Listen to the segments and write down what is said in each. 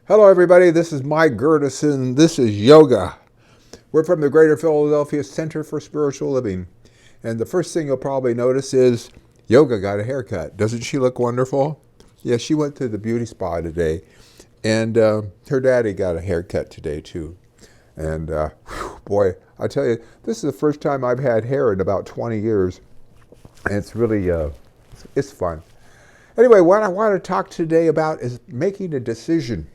Hello, everybody. This is Mike Gerdes, and this is yoga. We're from the Greater Philadelphia Center for Spiritual Living. And the first thing you'll probably notice is Yoga got a haircut. Doesn't she look wonderful? Yeah, she went to the beauty spa today. And her daddy got a haircut today, too. And boy, I tell you, this is the first time I've had hair in about 20 years. And it's really, it's fun. Anyway, what I want to talk today about is making a decision.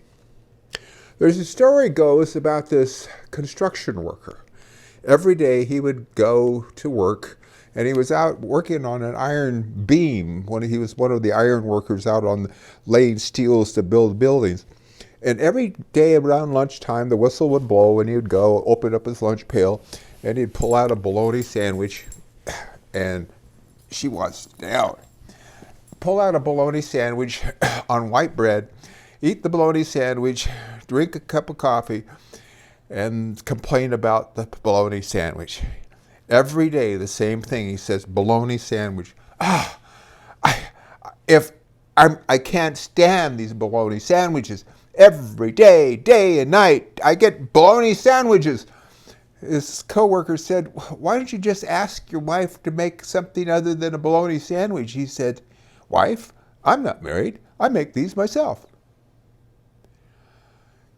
There's a story goes about this construction worker. Every day he would go to work, and he was out working on an iron beam when he was one of the iron workers out on laying steels to build buildings. And every day around lunchtime, the whistle would blow, and he would go open up his lunch pail, and he'd pull out a bologna sandwich, and she wants down. Pull out a bologna sandwich on white bread, eat the bologna sandwich, drink a cup of coffee, and complain about the bologna sandwich. Every day the same thing. He says, bologna sandwich. I can't stand these bologna sandwiches. Every day, day and night, I get bologna sandwiches. His coworker said, why don't you just ask your wife to make something other than a bologna sandwich? He said, wife, I'm not married. I make these myself.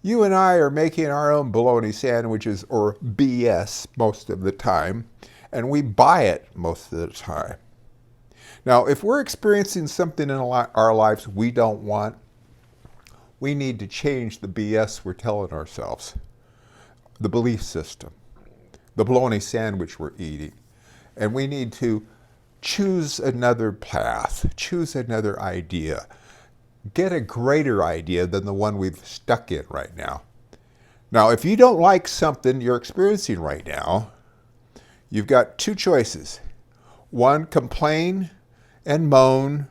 You and I are making our own bologna sandwiches, or BS, most of the time, and we buy it most of the time. Now, if we're experiencing something in our lives we don't want, we need to change the BS we're telling ourselves, the belief system, the bologna sandwich we're eating, and we need to choose another path, choose another idea. Get a greater idea than the one we've stuck in right now. Now, if you don't like something you're experiencing right now, you've got two choices. One, complain and moan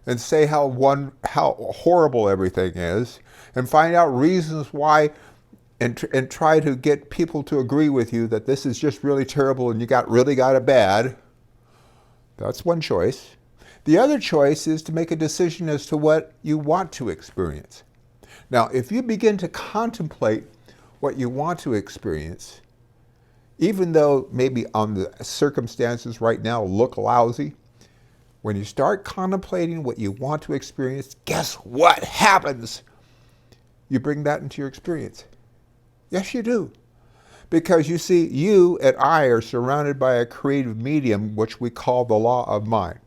and say how horrible everything is, and find out reasons why, and try to get people to agree with you that this is just really terrible and you really got it bad. That's one choice. The other choice is to make a decision as to what you want to experience. Now, if you begin to contemplate what you want to experience, even though maybe on the circumstances right now look lousy, when you start contemplating what you want to experience, guess what happens? You bring that into your experience. Yes, you do. Because you see, you and I are surrounded by a creative medium, which we call the law of mind.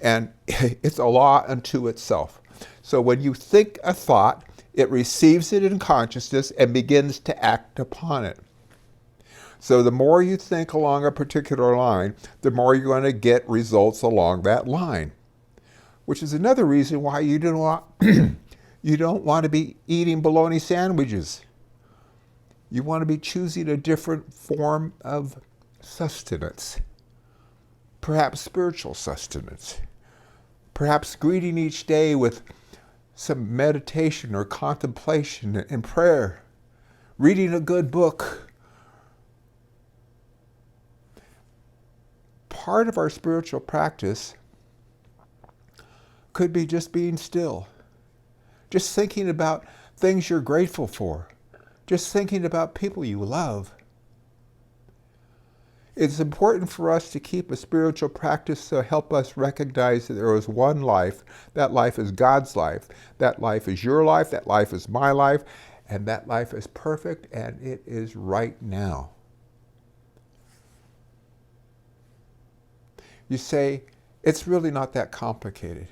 And it's a law unto itself. So when you think a thought, it receives it in consciousness and begins to act upon it. So the more you think along a particular line, the more you're going to get results along that line. Which is another reason why you don't want to be eating bologna sandwiches. You want to be choosing a different form of sustenance. Perhaps spiritual sustenance. Perhaps greeting each day with some meditation or contemplation and prayer. Reading a good book. Part of our spiritual practice could be just being still. Just thinking about things you're grateful for. Just thinking about people you love. It's important for us to keep a spiritual practice to help us recognize that there is one life. That life is God's life. That life is your life. That life is my life. And that life is perfect, and it is right now. You say, it's really not that complicated.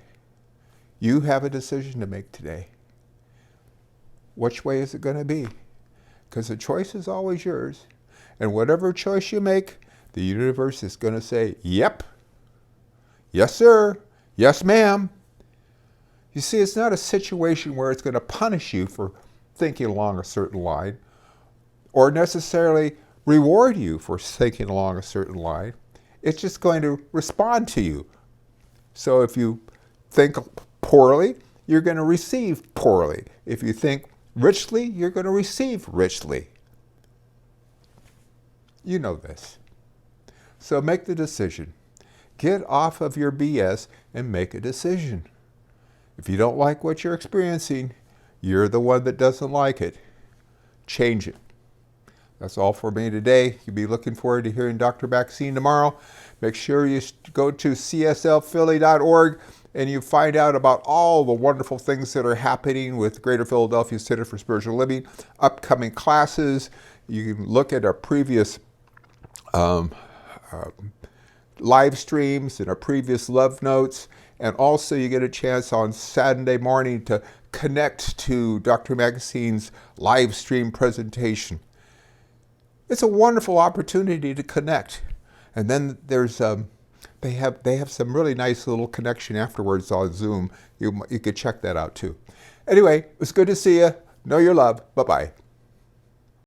You have a decision to make today. Which way is it going to be? Because the choice is always yours. And whatever choice you make, the universe is going to say, yep, yes, sir, yes, ma'am. You see, it's not a situation where it's going to punish you for thinking along a certain line or necessarily reward you for thinking along a certain line. It's just going to respond to you. So if you think poorly, you're going to receive poorly. If you think richly, you're going to receive richly. You know this. So make the decision. Get off of your BS and make a decision. If you don't like what you're experiencing, You're the one that doesn't like it. Change it. That's all for me today. You'll be looking forward to hearing Dr. Maxine tomorrow. Make sure you go to cslphilly.org and you find out about all the wonderful things that are happening with Greater Philadelphia Center for Spiritual Living, upcoming classes. You can look at our previous live streams and our previous love notes. And also you get a chance on Saturday morning to connect to Dr. Maxine's live stream presentation. It's a wonderful opportunity to connect. And then there's they have some really nice little connection afterwards on Zoom. You could check that out too. Anyway, it was good to see you. Know your love. Bye-bye.